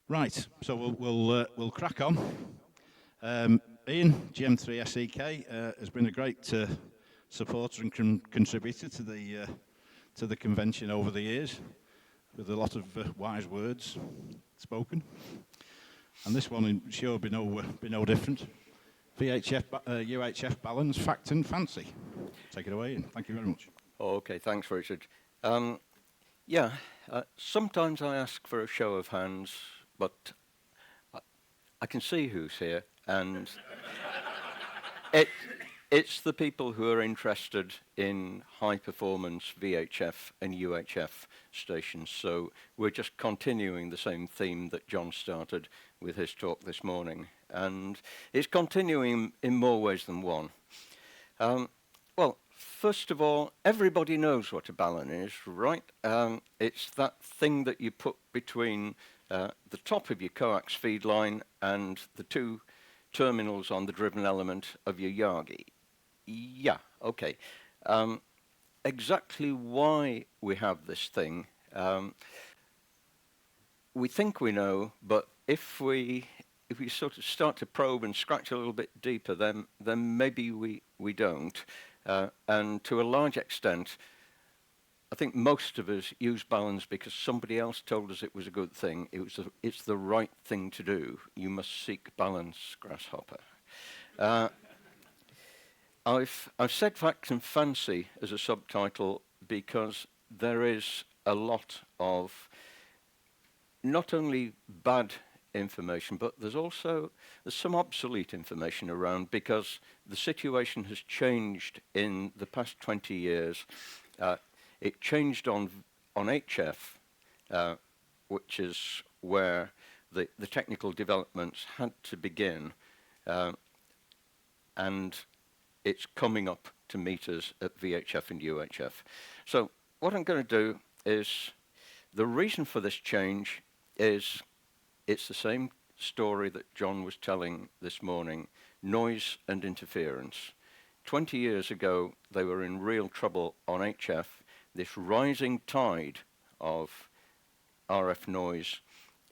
Right, so we'll crack on. Ian, GM3SEK, has been a great supporter and contributor to the convention over the years, with a lot of wise words spoken. And this one, I'm sure, be no different. VHF, UHF Baluns, fact and fancy. Take it away, Ian. Thank you very much. Oh, okay, thanks, Richard. Sometimes I ask for a show of hands, but I can see who's here, and it's the people who are interested in high-performance VHF and UHF stations. So we're just continuing the same theme that John started with his talk this morning, and it's continuing in more ways than one. Well, first of all, everybody knows what a balun is, right? It's that thing that you put between the top of your coax feed line and the two terminals on the driven element of your Yagi. Yeah, okay. Exactly why we have this thing, we think we know, but if we sort of start to probe and scratch a little bit deeper, then maybe we don't. And to a large extent, I think most of us use baluns because somebody else told us it was a good thing. It's the right thing to do. You must seek balance, grasshopper. I've said fact and fancy as a subtitle because there is a lot of not only bad information, but there's some obsolete information around because the situation has changed in the past 20 years. It changed on HF, which is where the technical developments had to begin, and it's coming up to meet us at VHF and UHF. So what I'm going to do is, the reason for this change is it's the same story that John was telling this morning, noise and interference. 20 years ago, they were in real trouble on HF. This rising tide of RF noise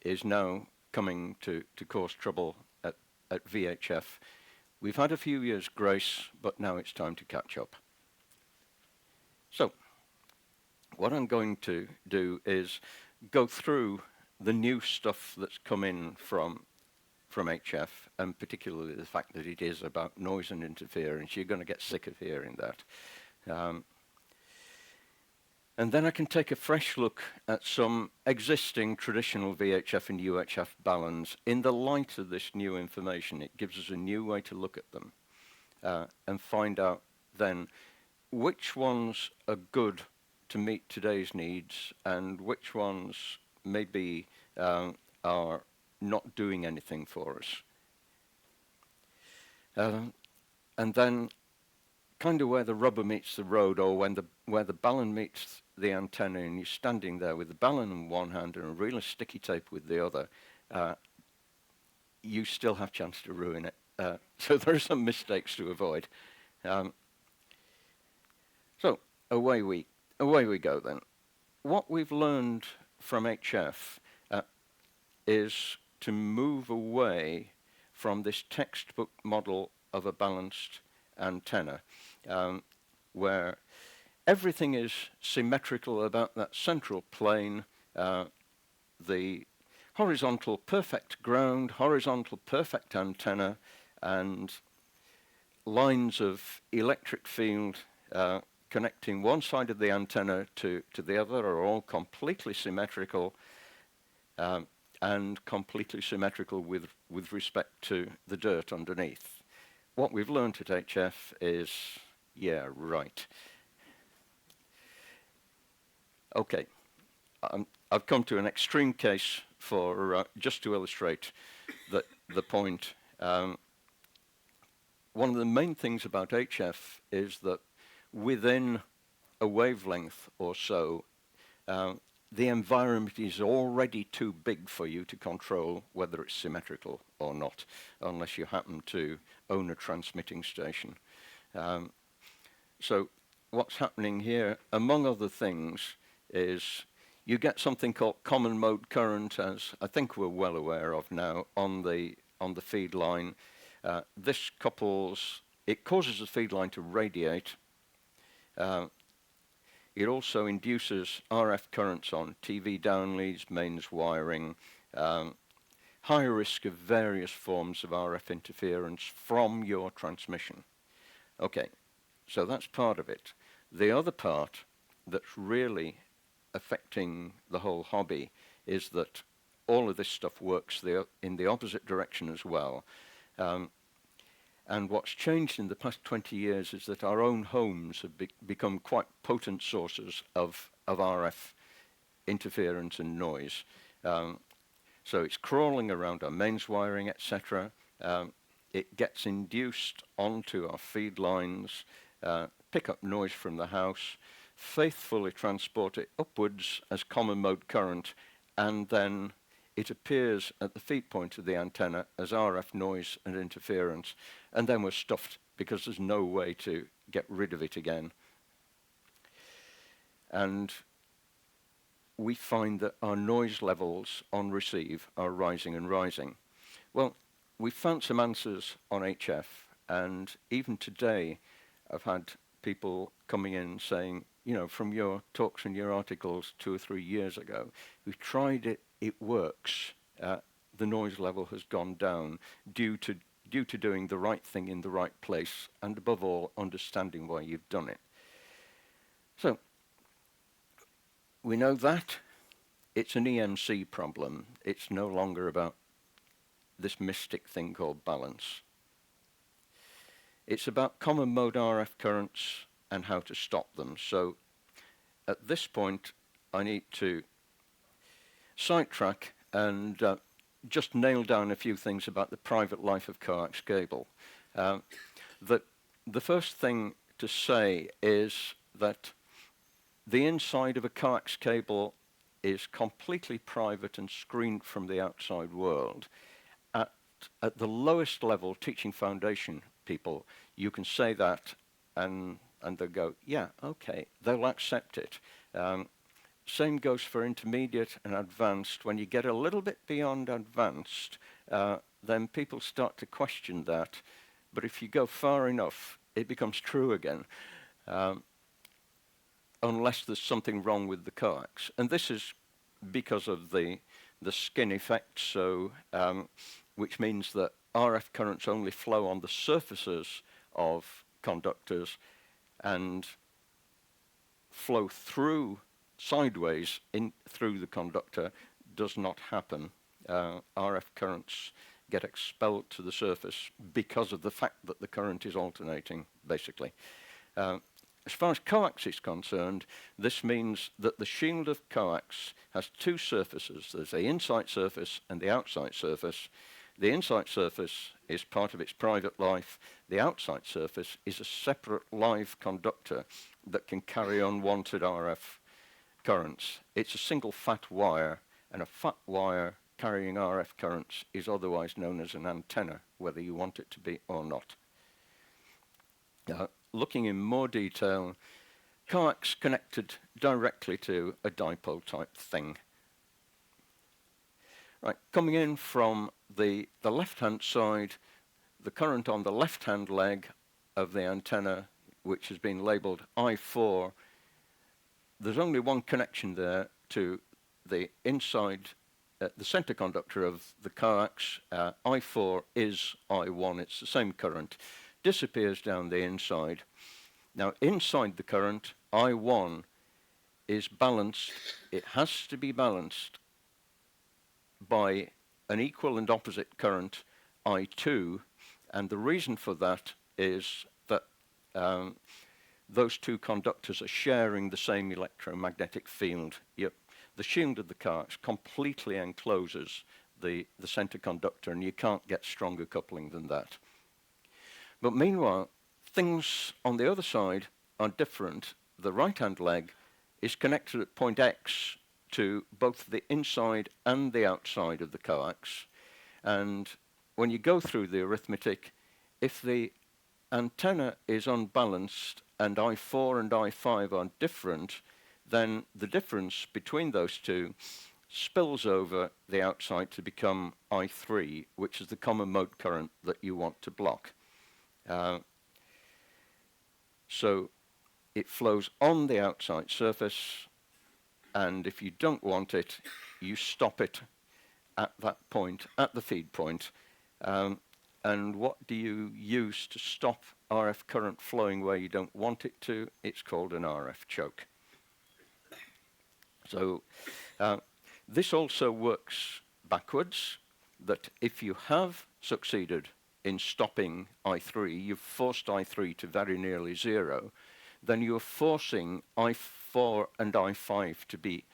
is now coming to cause trouble at VHF. We've had a few years' grace, but now it's time to catch up. So, what I'm going to do is go through the new stuff that's come in from HF, and particularly the fact that it is about noise and interference. You're going to get sick of hearing that. And then I can take a fresh look at some existing traditional VHF and UHF baluns in the light of this new information. It gives us a new way to look at them and find out then which ones are good to meet today's needs and which ones maybe are not doing anything for us. And then kind of where the rubber meets the road, or where the balun meets the antenna and you're standing there with the balun in one hand and a reel of sticky tape with the other, you still have a chance to ruin it. So there are some mistakes to avoid. So away we go then. What we've learned from HF is to move away from this textbook model of a balanced antenna, where everything is symmetrical about that central plane, the horizontal perfect ground, horizontal perfect antenna, and lines of electric field connecting one side of the antenna to the other are all completely symmetrical, and completely symmetrical with respect to the dirt underneath. What we've learned at HF is, yeah, right. Okay, I've come to an extreme case for just to illustrate the point. One of the main things about HF is that within a wavelength or so, the environment is already too big for you to control whether it's symmetrical or not, unless you happen to own a transmitting station. So what's happening here, among other things, is you get something called common mode current, as I think we're well aware of now, on the feed line. This it causes the feed line to radiate. It also induces RF currents on TV downleads, mains wiring, high risk of various forms of RF interference from your transmission. Okay, so that's part of it. The other part that's really affecting the whole hobby is that all of this stuff works in the opposite direction as well. And what's changed in the past 20 years is that our own homes have become quite potent sources of RF interference and noise. So it's crawling around our mains wiring, etc. It gets induced onto our feed lines, pick up noise from the house, faithfully transport it upwards as common mode current, and then it appears at the feed point of the antenna as RF noise and interference, and then we're stuffed because there's no way to get rid of it again. And we find that our noise levels on receive are rising and rising. Well, we found some answers on HF, and even today I've had people coming in saying, you know, from your talks and your articles 2 or 3 years ago, we've tried it, it works. The noise level has gone down due to doing the right thing in the right place, and above all, understanding why you've done it. So, we know that it's an EMC problem. It's no longer about this mystic thing called balance. It's about common mode RF currents and how to stop them. So at this point, I need to sidetrack and just nail down a few things about the private life of coax cable. The first thing to say is that the inside of a coax cable is completely private and screened from the outside world. At the lowest level, teaching foundation people, you can say that and they'll go, yeah, okay, they'll accept it. Same goes for intermediate and advanced. When you get a little bit beyond advanced, then people start to question that. But if you go far enough, it becomes true again, unless there's something wrong with the coax. And this is because of the skin effect, so which means that RF currents only flow on the surfaces of conductors and flow through sideways through the conductor does not happen. RF currents get expelled to the surface because of the fact that the current is alternating, basically. As far as coax is concerned, this means that the shield of coax has two surfaces. There's the inside surface and the outside surface. The inside surface is part of its private life. The outside surface is a separate live conductor that can carry unwanted RF currents. It's a single fat wire, and a fat wire carrying RF currents is otherwise known as an antenna, whether you want it to be or not. Looking in more detail, coax connected directly to a dipole type thing. Right, coming in from the left-hand side, the current on the left-hand leg of the antenna, which has been labeled I4, there's only one connection there to the inside, the center conductor of the coax. I4 is I1, it's the same current, disappears down the inside. Now inside the current, I1 is balanced, it has to be balanced by an equal and opposite current, I2, and the reason for that is that those two conductors are sharing the same electromagnetic field. The shield of the coax completely encloses the center conductor, and you can't get stronger coupling than that. But meanwhile, things on the other side are different. The right-hand leg is connected at point X to both the inside and the outside of the coax. And when you go through the arithmetic, if the antenna is unbalanced and I4 and I5 are different, then the difference between those two spills over the outside to become I3, which is the common mode current that you want to block. So it flows on the outside surface, and if you don't want it, you stop it at that point, at the feed point. And what do you use to stop RF current flowing where you don't want it to? It's called an RF choke. So this also works backwards, that if you have succeeded in stopping I3, you've forced I3 to very nearly zero, then you're forcing I4 and I5 to be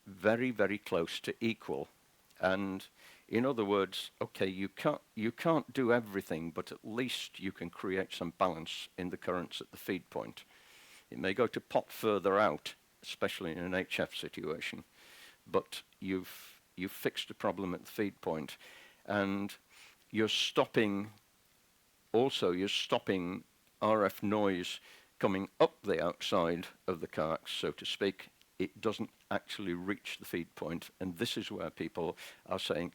very, very close to equal. And in other words, okay, you can't do everything, but at least you can create some balance in the currents at the feed point. It may go to pop further out, especially in an HF situation, but you've fixed a problem at the feed point, and you're stopping RF noise coming up the outside of the coax, so to speak. It doesn't actually reach the feed point, and this is where people are saying,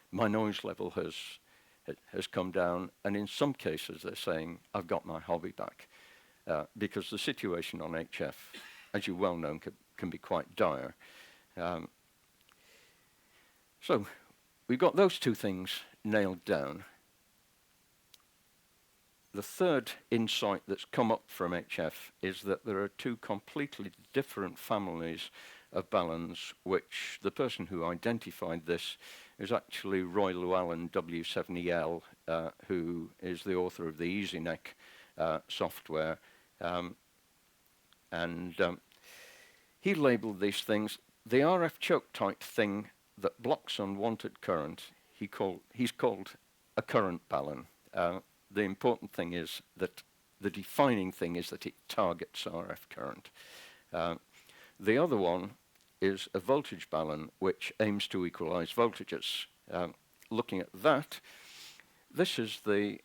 my noise level has come down, and in some cases they're saying, I've got my hobby back, because the situation on HF, as you well know, can be quite dire. So we've got those two things nailed down. The third insight that's come up from HF is that there are two completely different families of baluns, which the person who identified this is actually Roy Llewellyn W7EL, who is the author of the EasyNeck software. He labeled these things. The RF choke type thing that blocks unwanted current, he's called a current balun. The important thing is that the defining thing is that it targets RF current. The other one is a voltage balun, which aims to equalize voltages. Looking at that, this is the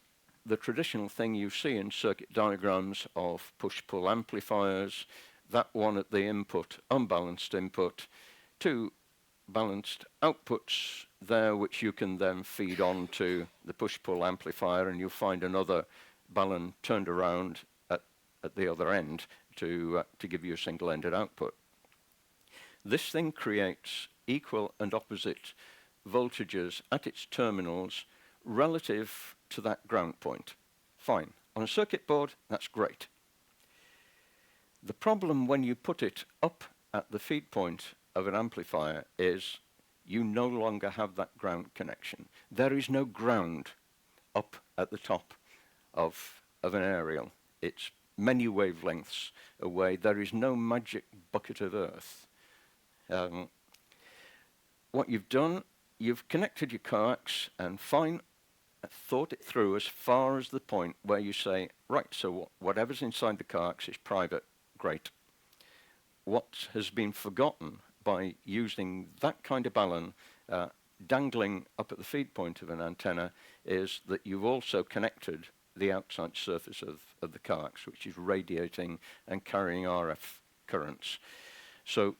traditional thing you see in circuit diagrams of push-pull amplifiers. That one at the input, unbalanced input, two balanced outputs there, which you can then feed on to the push-pull amplifier, and you'll find another balun turned around at the other end to give you a single-ended output. This thing creates equal and opposite voltages at its terminals relative to that ground point. Fine. On a circuit board, that's great. The problem when you put it up at the feed point of an amplifier is you no longer have that ground connection. There is no ground up at the top of an aerial. It's many wavelengths away. There is no magic bucket of earth. What you've done, you've connected your coax and fine, thought it through as far as the point where you say, right, so whatever's inside the coax is private, great. What has been forgotten by using that kind of balun dangling up at the feed point of an antenna is that you've also connected the outside surface of the coax, which is radiating and carrying RF currents. So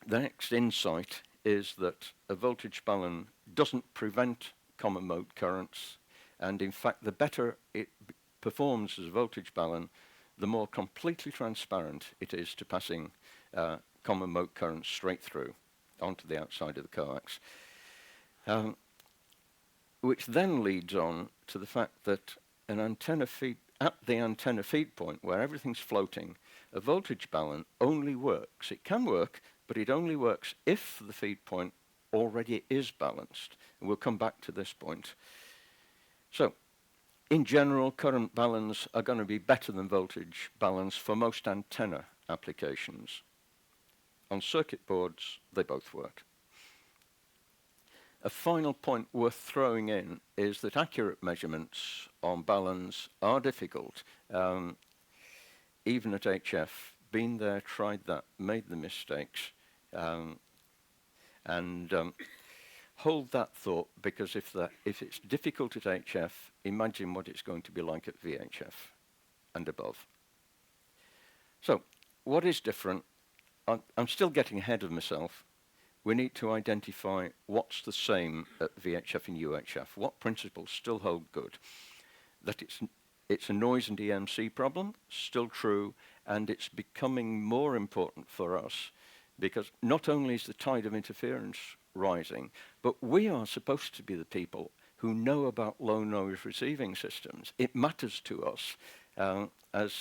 the next insight is that a voltage balun doesn't prevent common mode currents, and in fact the better it performs as a voltage balun, the more completely transparent it is to passing common mode currents straight through onto the outside of the coax. Which then leads on to the fact that an antenna feed, at the antenna feed point where everything's floating, a voltage balun only works. It can work, but it only works if the feed point already is balanced. And we'll come back to this point. So, in general, current baluns are going to be better than voltage baluns for most antenna applications. On circuit boards, they both work. A final point worth throwing in is that accurate measurements on baluns are difficult. Even at HF, been there, tried that, made the mistakes. Hold that thought, because if it's difficult at HF, imagine what it's going to be like at VHF and above. So, what is different? I'm still getting ahead of myself. We need to identify what's the same at VHF and UHF. What principles still hold good? That it's a noise and EMC problem, still true, and it's becoming more important for us because not only is the tide of interference rising, but we are supposed to be the people who know about low noise receiving systems. It matters to us, as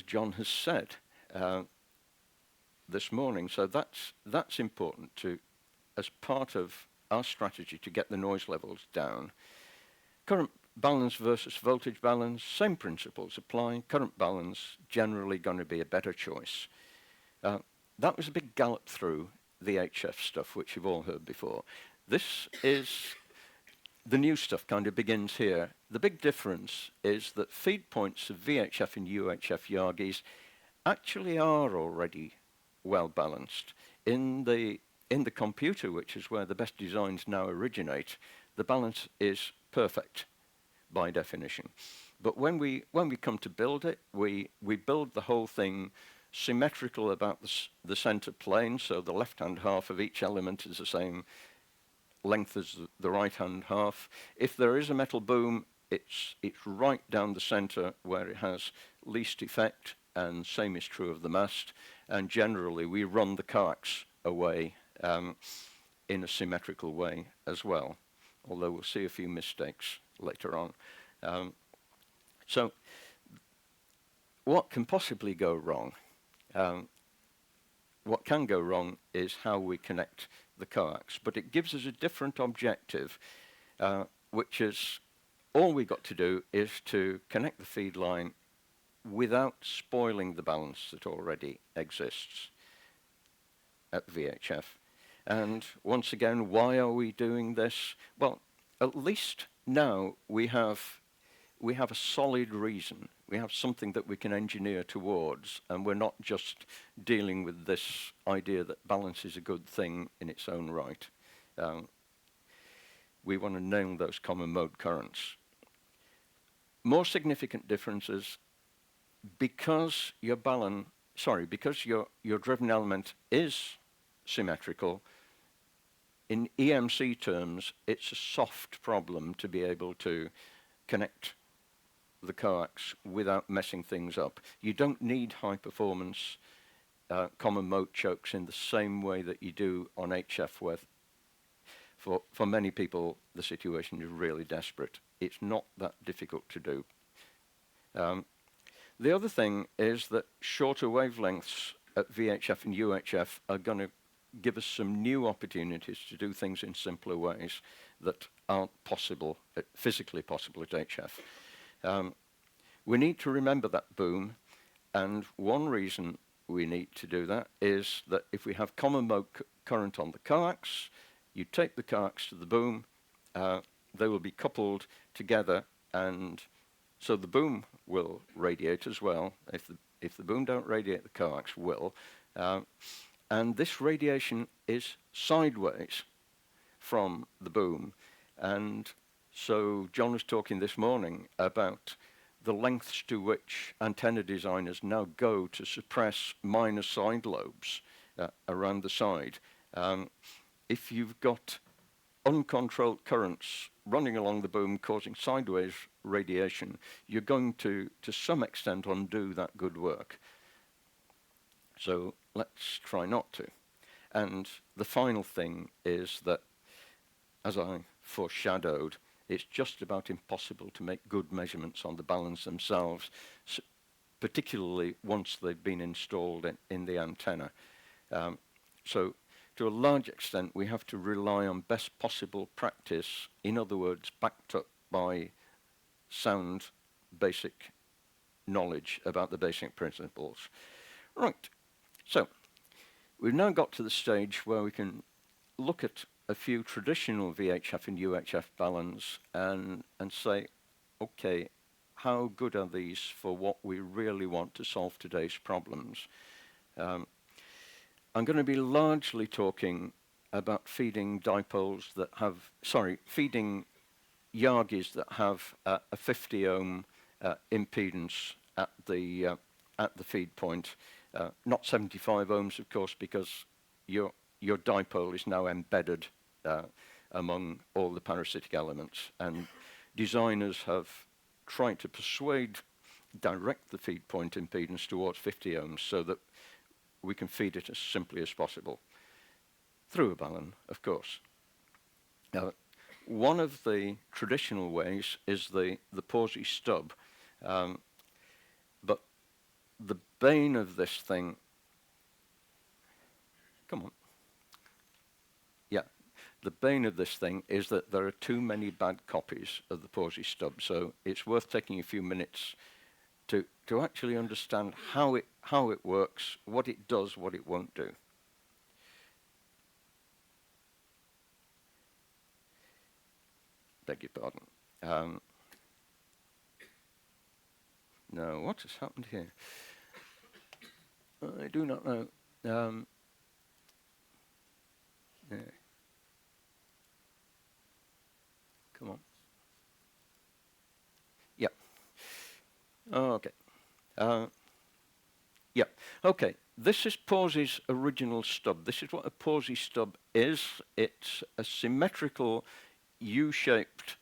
John has said this morning. So that's important to, as part of our strategy to get the noise levels down. Current balance versus voltage balance, same principles apply. Current balance generally going to be a better choice. That was a big gallop through the HF stuff, which you've all heard before. This is the new stuff, kind of begins here. The big difference is that feed points of VHF and UHF Yagis actually are already well balanced. In the computer, which is where the best designs now originate, the balance is perfect by definition. But when we come to build it, we build the whole thing symmetrical about the center plane, so the left-hand half of each element is the same length as the right-hand half. If there is a metal boom, it's right down the center where it has least effect, and same is true of the mast. And generally, we run the coax away in a symmetrical way as well, although we'll see a few mistakes later on. So what can possibly go wrong? What can go wrong is how we connect the coax, but it gives us a different objective, which is all we got to do is to connect the feed line without spoiling the balance that already exists at VHF. And once again, why are we doing this? Well, at least now we have a solid reason. We have something that we can engineer towards, and we're not just dealing with this idea that balance is a good thing in its own right. We want to nail those common mode currents. More significant differences, because your balun, because your driven element is symmetrical. In EMC terms, it's a soft problem to be able to connect the coax without messing things up. You don't need high performance common mode chokes in the same way that you do on HF, where for many people the situation is really desperate. It's not that difficult to do. The other thing is that shorter wavelengths at VHF and UHF are going to give us some new opportunities to do things in simpler ways that aren't possible, physically possible at HF. We need to remember that boom, and one reason we need to do that is that if we have common mode current on the coax, you tape the coax to the boom, they will be coupled together, and so the boom will radiate as well. If the boom don't radiate, the coax will. And this radiation is sideways from the boom. And so John was talking this morning about the lengths to which antenna designers now go to suppress minor side lobes around the side. If you've got uncontrolled currents running along the boom causing sideways radiation, you're going to some extent undo that good work. So let's try not to. And the final thing is that, as I foreshadowed, it's just about impossible to make good measurements on the balance themselves, particularly once they've been installed in the antenna. So to a large extent, we have to rely on best possible practice, in other words, backed up by sound basic knowledge about the basic principles. Right, so we've now got to the stage where we can look at a few traditional VHF and UHF baluns and say, okay, how good are these for what we really want to solve today's problems? I'm going to be largely talking about feeding dipoles that have, feeding Yagis that have a 50 ohm impedance at the feed point. Not 75 ohms, of course, because your dipole is now embedded among all the parasitic elements, and designers have tried to direct the feed point impedance towards 50 ohms so that we can feed it as simply as possible through a balun, of course. One of the traditional ways is the pawsey stub, but the bane of this thing, come on, yeah, the bane of this thing is that there are too many bad copies of the pawsey stub, so it's worth taking a few minutes to actually understand how it works, what it does, what it won't do. Beg your pardon. No, what has happened here? I do not know. Yeah. Come on. Yeah. Oh, okay. Yeah. Okay. This is pawsey's original stub. This is what a pawsey stub is. It's a symmetrical U-shaped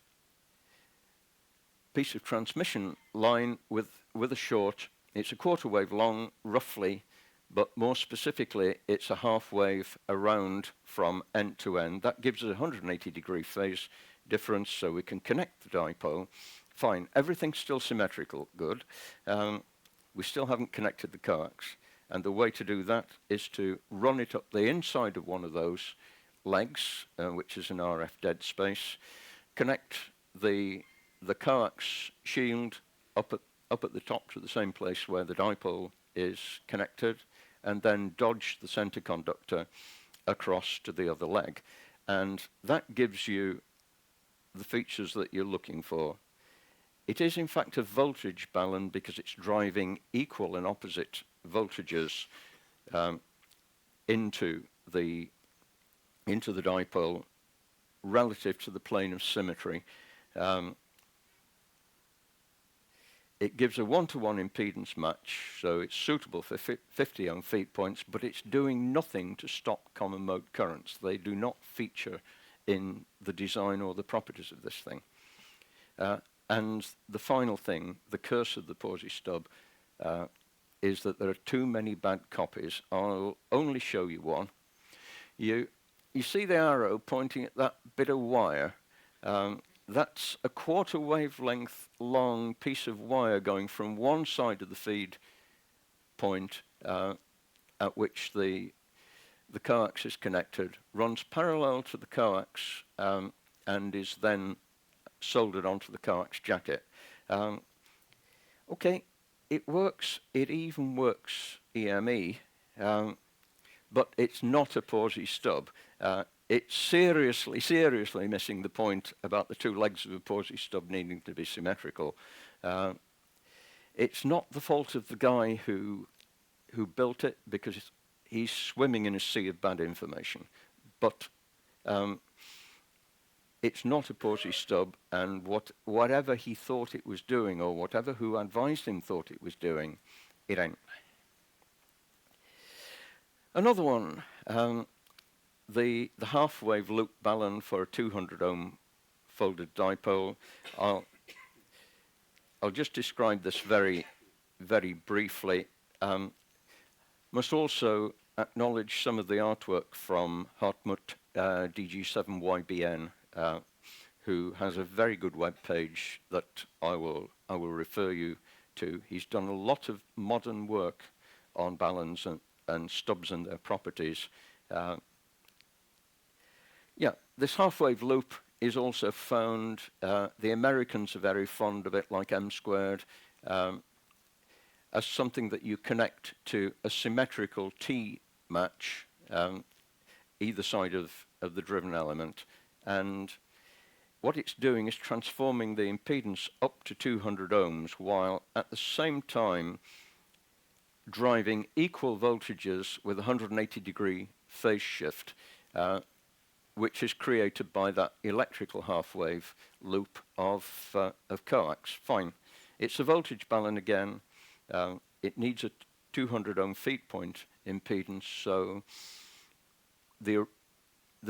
piece of transmission line with a short. It's a quarter wave long, roughly, but more specifically, it's a half wave around from end to end. That gives us a 180-degree phase difference, so we can connect the dipole. Fine, everything's still symmetrical, good. We still haven't connected the coax, and the way to do that is to run it up the inside of one of those legs, which is an RF dead space, connect the coax shield up at the top to the same place where the dipole is connected, and then dodge the center conductor across to the other leg. And that gives you the features that you're looking for. It is in fact a voltage balun because it's driving equal and opposite voltages into the dipole relative to the plane of symmetry. It gives a one-to-one impedance match, so it's suitable for 50 ohm feed points, but it's doing nothing to stop common mode currents. They do not feature in the design or the properties of this thing. And the final thing, the curse of the pawsey stub, is that there are too many bad copies. I'll only show you one. You see the arrow pointing at that bit of wire. That's a quarter wavelength long piece of wire going from one side of the feed point at which the coax is connected, runs parallel to the coax and is then soldered onto the coax jacket. Okay, it works. It even works EME, but it's not a pawsey stub. It's seriously missing the point about the two legs of a pawsey stub needing to be symmetrical. It's not the fault of the guy who built it, because he's swimming in a sea of bad information. But it's not a pawsey stub, and whatever he thought it was doing, or whatever who advised him thought it was doing, it ain't. Another one. The half-wave loop balun for a 200 ohm folded dipole. I'll just describe this very, very briefly. Must also acknowledge some of the artwork from Hartmut DG7YBN, who has a very good web page that I will refer you to. He's done a lot of modern work on baluns and stubs and their properties. Yeah, this half-wave loop is also found. The Americans are very fond of it, like M squared, as something that you connect to a symmetrical T match either side of the driven element. And what it's doing is transforming the impedance up to 200 ohms, while at the same time driving equal voltages with 180-degree phase shift, which is created by that electrical half-wave loop of coax. Fine. It's a voltage balun again. It needs a 200 ohm feed point impedance, so the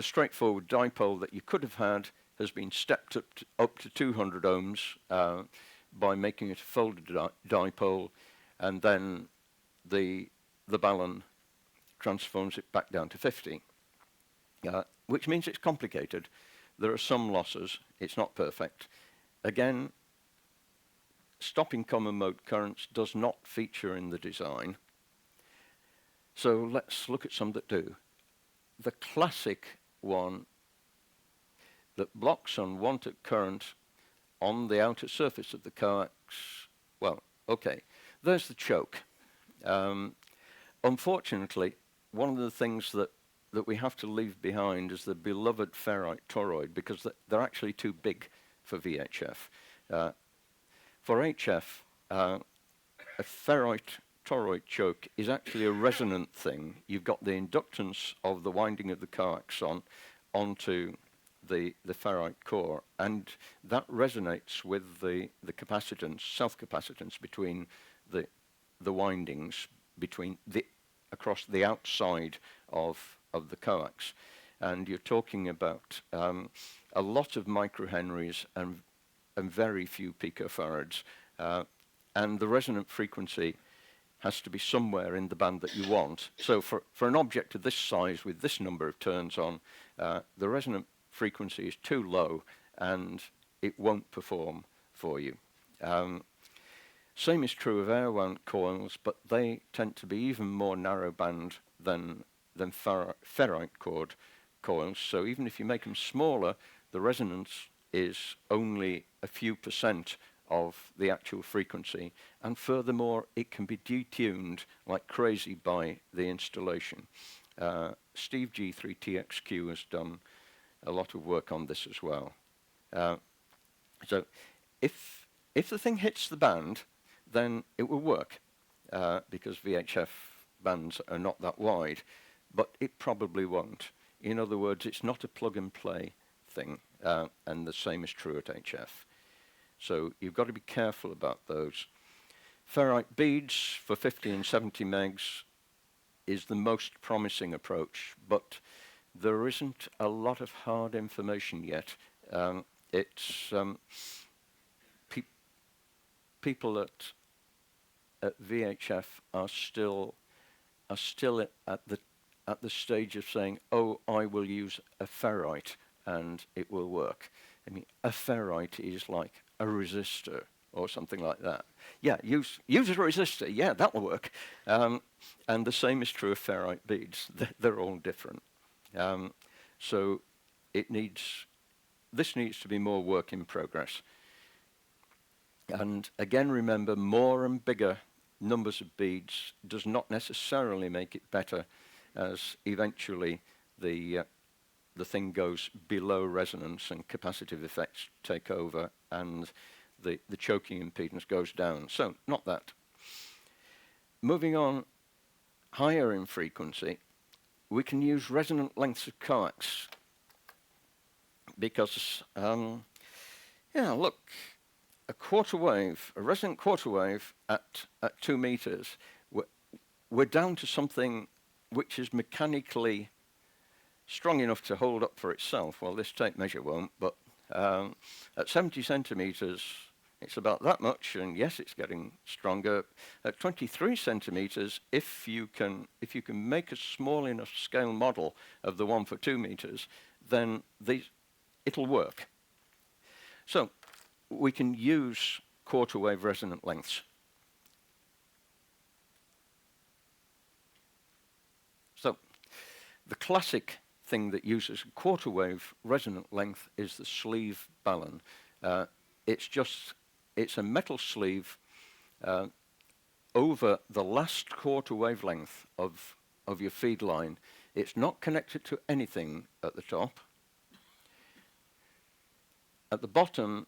straightforward dipole that you could have had has been stepped up to 200 ohms by making it a folded dipole, and then the balun transforms it back down to 50, which means it's complicated. There are some losses. It's not perfect. Again, stopping common mode currents does not feature in the design. So let's look at some that do. The classic one that blocks unwanted current on the outer surface of the coax, well, okay, there's the choke. Unfortunately, one of the things that we have to leave behind is the beloved ferrite toroid, because they're actually too big for VHF. For HF, a ferrite toroid choke is actually a resonant thing. You've got the inductance of the winding of the coax onto the ferrite core, and that resonates with the capacitance, self-capacitance between the windings across the outside of the coax. And you're talking about a lot of microhenries and very few picofarads, and the resonant frequency has to be somewhere in the band that you want. So for an object of this size with this number of turns on, the resonant frequency is too low and it won't perform for you. Same is true of air-wound coils, but they tend to be even more narrow band than ferrite cord coils. So even if you make them smaller, the resonance is only a few % of the actual frequency, and furthermore it can be detuned like crazy by the installation. Steve G3TXQ has done a lot of work on this as well. So if the thing hits the band, then it will work, because VHF bands are not that wide, but it probably won't. In other words, it's not a plug-and-play thing, and the same is true at HF. So you've got to be careful about those. Ferrite beads for 50 and 70 megs is the most promising approach, but there isn't a lot of hard information yet. People at VHF are still at the stage of saying, oh, I will use a ferrite and it will work. I mean, a ferrite is like a resistor or something like that. Yeah, use a resistor. Yeah, that will work. And the same is true of ferrite beads. They're all different. So this needs to be more work in progress. And again, remember, more and bigger numbers of beads does not necessarily make it better, as eventually the thing goes below resonance and capacitive effects take over, and the choking impedance goes down. So not that. Moving on higher in frequency, we can use resonant lengths of coax, because yeah, look, a resonant quarter wave at 2 meters, we're down to something which is mechanically strong enough to hold up for itself. Well, this tape measure won't, but at 70 centimeters, it's about that much, and yes, it's getting stronger. At 23 centimeters, if you can make a small enough scale model of the one for 2 meters, then it'll work. So we can use quarter wave resonant lengths. So the classic thing that uses a quarter wave resonant length is the sleeve balun. It's a metal sleeve over the last quarter wavelength of your feed line. It's not connected to anything at the top. At the bottom,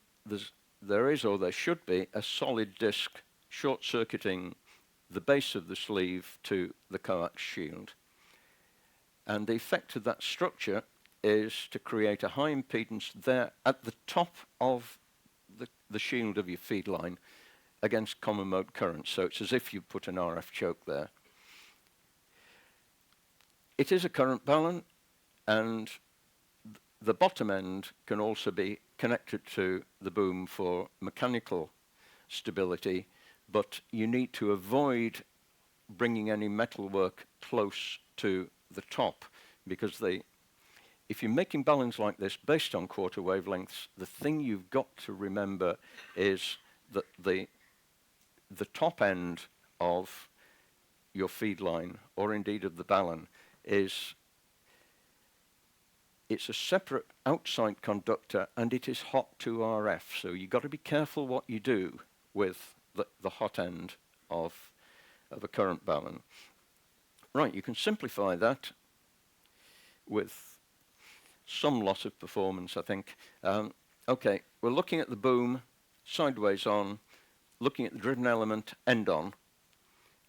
there should be a solid disc short-circuiting the base of the sleeve to the coax shield. And the effect of that structure is to create a high impedance there at the top of the shield of your feed line, against common mode current. So it's as if you put an RF choke there. It is a current balun, and the bottom end can also be connected to the boom for mechanical stability, but you need to avoid bringing any metalwork close to the top, because if you're making baluns like this based on quarter wavelengths, the thing you've got to remember is that the top end of your feed line, or indeed of the balun, it's a separate outside conductor, and it is hot to RF. So you've got to be careful what you do with the hot end of a current balun. Right, you can simplify that with some loss of performance, I think. Okay, we're looking at the boom sideways on, looking at the driven element end on,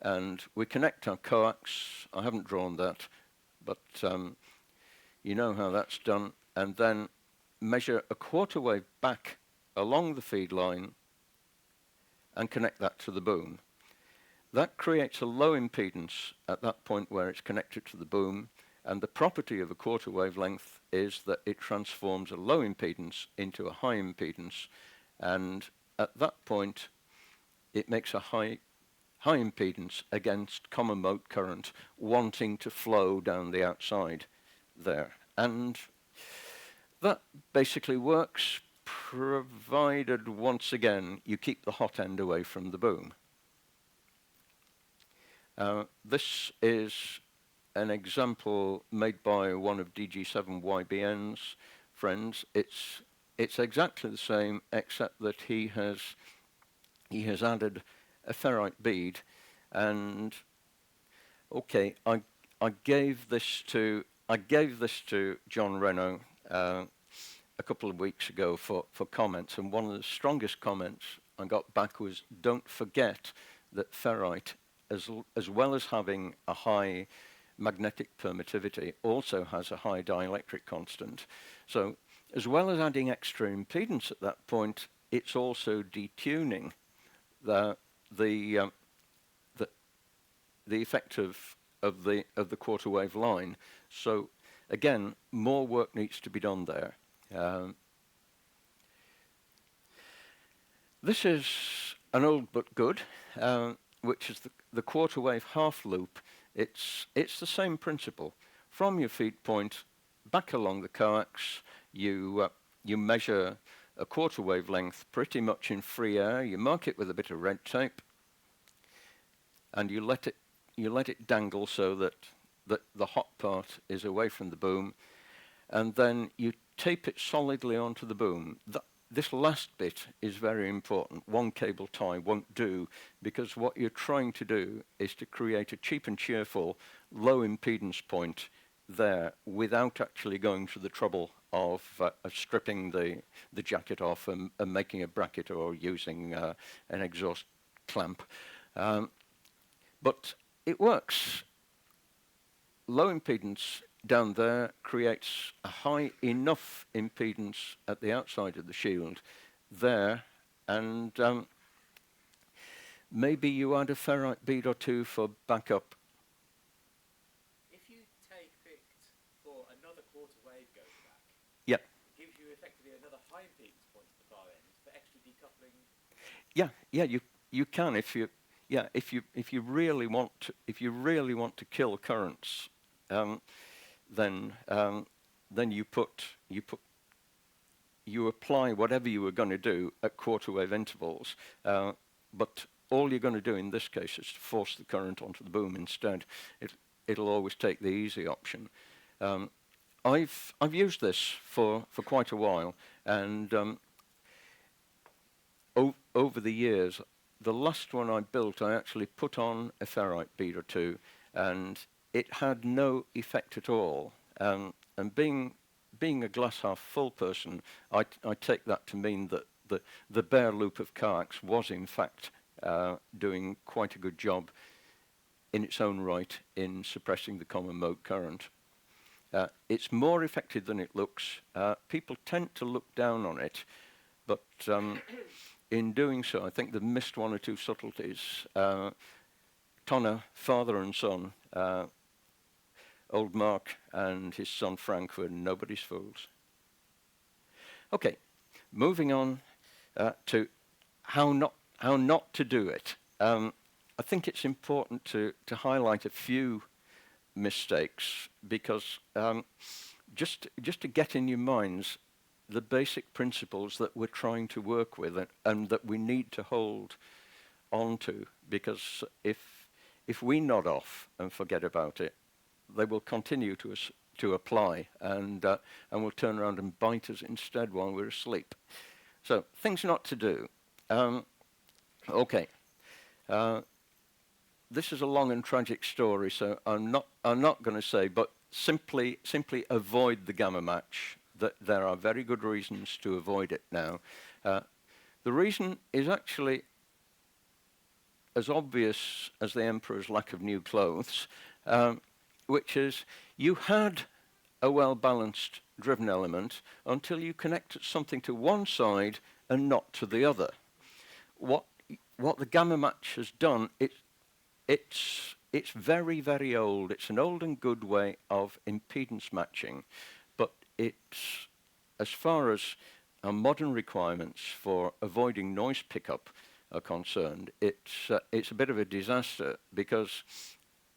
and we connect our coax. I haven't drawn that, but you know how that's done, and then measure a quarter wave back along the feed line and connect that to the boom. That creates a low impedance at that point where it's connected to the boom, and the property of a quarter wavelength is that it transforms a low impedance into a high impedance, and at that point it makes a high impedance against common mode current wanting to flow down the outside there. And that basically works, provided, once again, you keep the hot end away from the boom. This is an example made by one of DG7YBN's friends. It's exactly the same, except that he has added a ferrite bead. And okay, I gave this to John Renault a couple of weeks ago for comments, and one of the strongest comments I got back was, don't forget that ferrite, as well as having a high magnetic permittivity, also has a high dielectric constant. So as well as adding extra impedance at that point, it's also detuning the effect of the quarter wave line. So again, more work needs to be done there. This is an old but good, which is the quarter wave half loop. It's the same principle. From your feed point back along the coax, you measure a quarter wave length pretty much in free air. You mark it with a bit of red tape, and you let it dangle so that the hot part is away from the boom, and then you tape it solidly onto the boom. This last bit is very important. One cable tie won't do, because what you're trying to do is to create a cheap and cheerful low impedance point there without actually going to the trouble of stripping the jacket off and making a bracket or using an exhaust clamp. But it works. Low impedance down there creates a high enough impedance at the outside of the shield there, and maybe you add a ferrite bead or two for backup. If you tape it for another quarter wave goes back, yep, it gives you effectively another high impedance point at the bar end for extra decoupling. Yeah, you can if you really want to kill currents. Then you apply whatever you were going to do at quarter wave intervals, but all you're going to do in this case is to force the current onto the boom instead. It'll always take the easy option. I've used this for quite a while, and over the years, the last one I built, I actually put on a ferrite bead or two, and it had no effect at all. And being a glass half full person, I take that to mean that the bare loop of Coax was in fact doing quite a good job in its own right in suppressing the common mode current. It's more effective than it looks. People tend to look down on it, but in doing so, I think they've missed one or two subtleties. Tonner, father and son, old Mark and his son Frank were nobody's fools. Okay, moving on to how not to do it. I think it's important to highlight a few mistakes because just to get in your minds the basic principles that we're trying to work with and that we need to hold on to, because if we nod off and forget about it, they will continue to apply and will turn around and bite us instead while we're asleep. So things not to do. Okay. This is a long and tragic story, so I'm not going to say, but simply avoid the gamma match. That there are very good reasons to avoid it now. The reason is actually as obvious as the emperor's lack of new clothes, which is you had a well-balanced driven element until you connected something to one side and not to the other. What the gamma match has done, it's very, very old. It's an old and good way of impedance matching, but it's, as far as our modern requirements for avoiding noise pickup are concerned, it's a bit of a disaster, because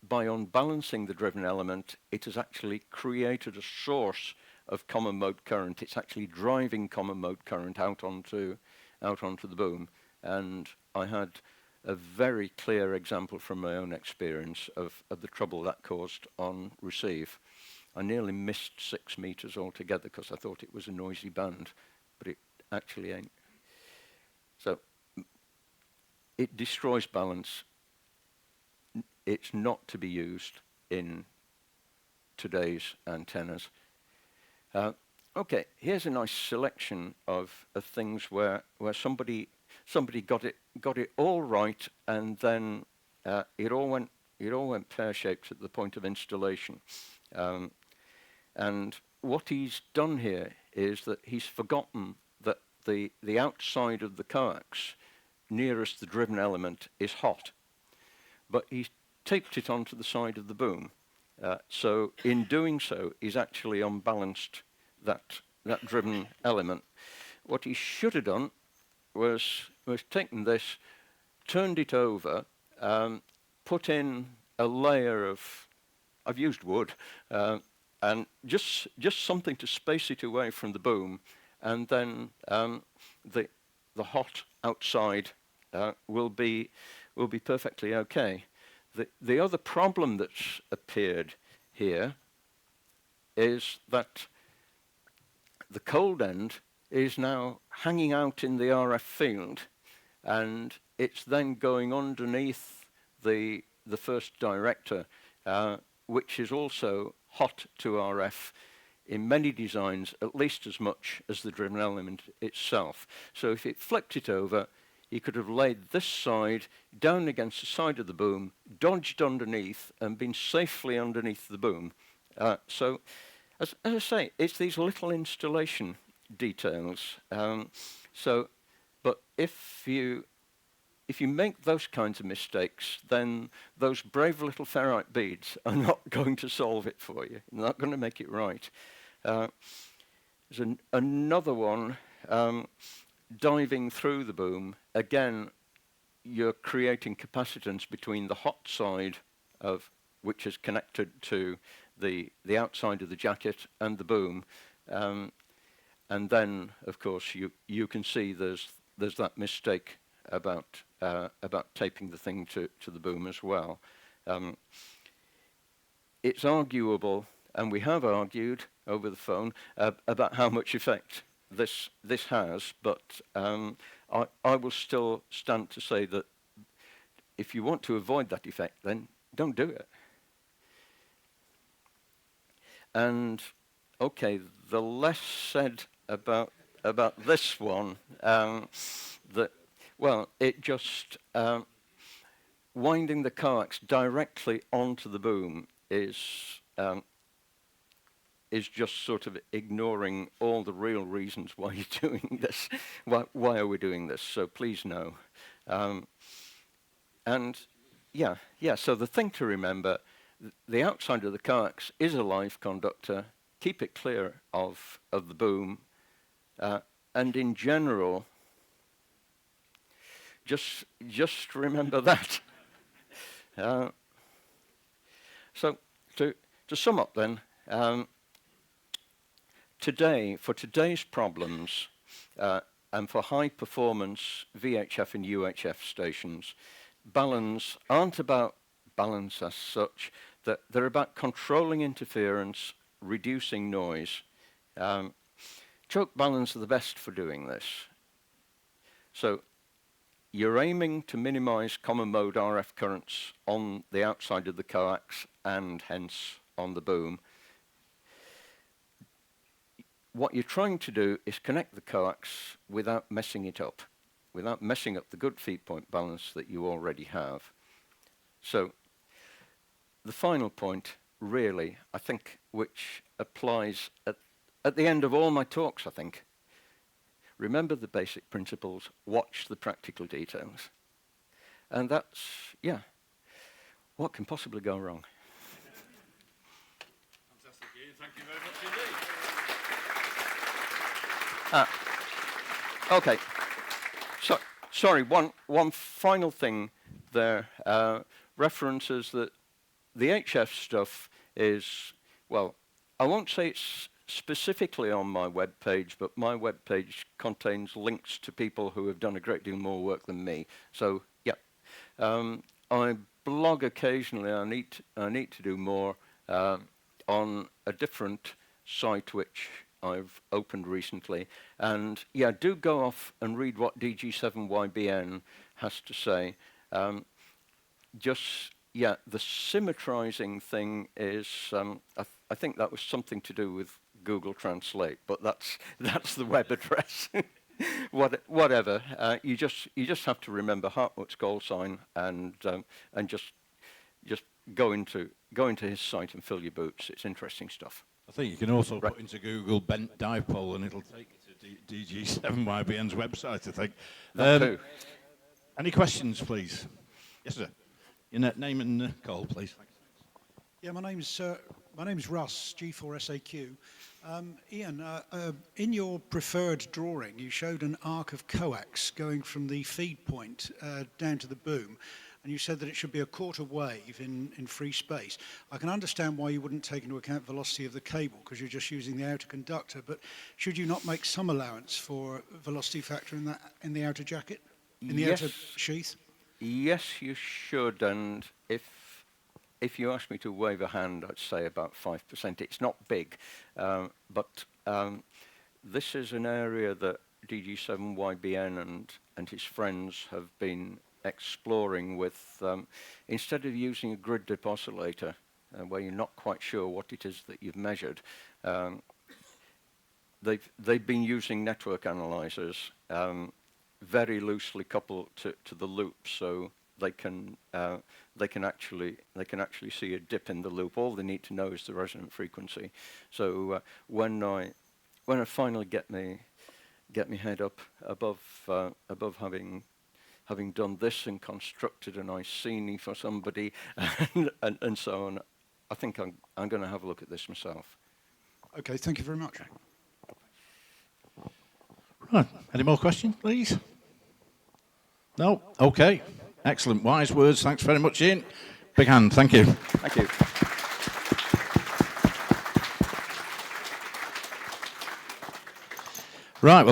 by unbalancing the driven element, it has actually created a source of common mode current. It's actually driving common mode current out onto the boom. And I had a very clear example from my own experience of the trouble that caused on receive. I nearly missed 6 meters altogether because I thought it was a noisy band, but it actually ain't. So it destroys balance. It's not to be used in today's antennas. Okay, here's a nice selection of things where somebody got it all right, and then it all went pear-shaped at the point of installation. And what he's done here is that he's forgotten that the outside of the coax nearest the driven element is hot, but he's taped it onto the side of the boom. So in doing so, he's actually unbalanced that driven element. What he should have done was taken this, turned it over, put in a layer of, I've used wood, and just something to space it away from the boom, and then the hot outside will be perfectly okay. The other problem that's appeared here is that the cold end is now hanging out in the RF field, and it's then going underneath the first director, which is also hot to RF in many designs, at least as much as the driven element itself. So if it flipped it over, he could have laid this side down against the side of the boom, dodged underneath, and been safely underneath the boom. So, as I say, it's these little installation details. But if you make those kinds of mistakes, then those brave little ferrite beads are not going to solve it for you. They're not going to make it right. There's another one, diving through the boom. Again, you're creating capacitance between the hot side of which is connected to the outside of the jacket and the boom. And then, of course, you can see there's that mistake about taping the thing to the boom as well. It's arguable, and we have argued over the phone about how much effect this has, but I will still stand to say that if you want to avoid that effect, then don't do it. And okay, the less said about this one, it just winding the coax directly onto the boom is is just sort of ignoring all the real reasons why you're doing this. Why are we doing this? So please know. And yeah, so the thing to remember, the outside of the coax is a live conductor. Keep it clear of the boom. And in general, just remember that. So to sum up then, for today's problems and for high performance VHF and UHF stations, baluns aren't about balance as such, that they're about controlling interference, reducing noise. Choke baluns are the best for doing this. So you're aiming to minimize common mode RF currents on the outside of the coax and hence on the boom. What you're trying to do is connect the coax without messing it up, without messing up the good feed point balance that you already have. So the final point, really, I think, which applies at the end of all my talks, I think, remember the basic principles, watch the practical details. And that's, yeah, what can possibly go wrong? Fantastic, Ian. Thank you very much indeed. Okay. So, sorry, one final thing there. References that the HF stuff is, well, I won't say it's specifically on my web page, but my web page contains links to people who have done a great deal more work than me. So, yeah. I blog occasionally. I need to do more on a different site which I've opened recently. And yeah, do go off and read what DG7YBN has to say. Yeah, the symmetrizing thing is, I think that was something to do with Google Translate, but that's the web address. Whatever. You just have to remember Hartmut's call sign and just go into his site and fill your boots. It's interesting stuff. I think you can also put into Google bent dipole and it'll take you to DG7YBN's website, I think. Too. Any questions, please? Yes, sir. Your name and call, please. Yeah, my name's Russ, G4SAQ. Ian, in your preferred drawing, you showed an arc of coax going from the feed point down to the boom, and you said that it should be a quarter wave in free space. I can understand why you wouldn't take into account velocity of the cable, because you're just using the outer conductor, but should you not make some allowance for velocity factor in the outer jacket, in the outer sheath? Yes, you should, and if you ask me to wave a hand, I'd say about 5%. It's not big, but this is an area that DG7YBN and his friends have been exploring with, instead of using a grid dip oscillator, where you're not quite sure what it is that you've measured, they've been using network analyzers, very loosely coupled to the loop, so they can actually see a dip in the loop. All they need to know is the resonant frequency. So when I finally get me head up above having done this and constructed an ICINI for somebody and so on, I think I'm going to have a look at this myself. Okay, thank you very much. Right. Any more questions, please? No? Okay. Excellent. Wise words. Thanks very much, Ian. Big hand. Thank you. Thank you. Right. Well.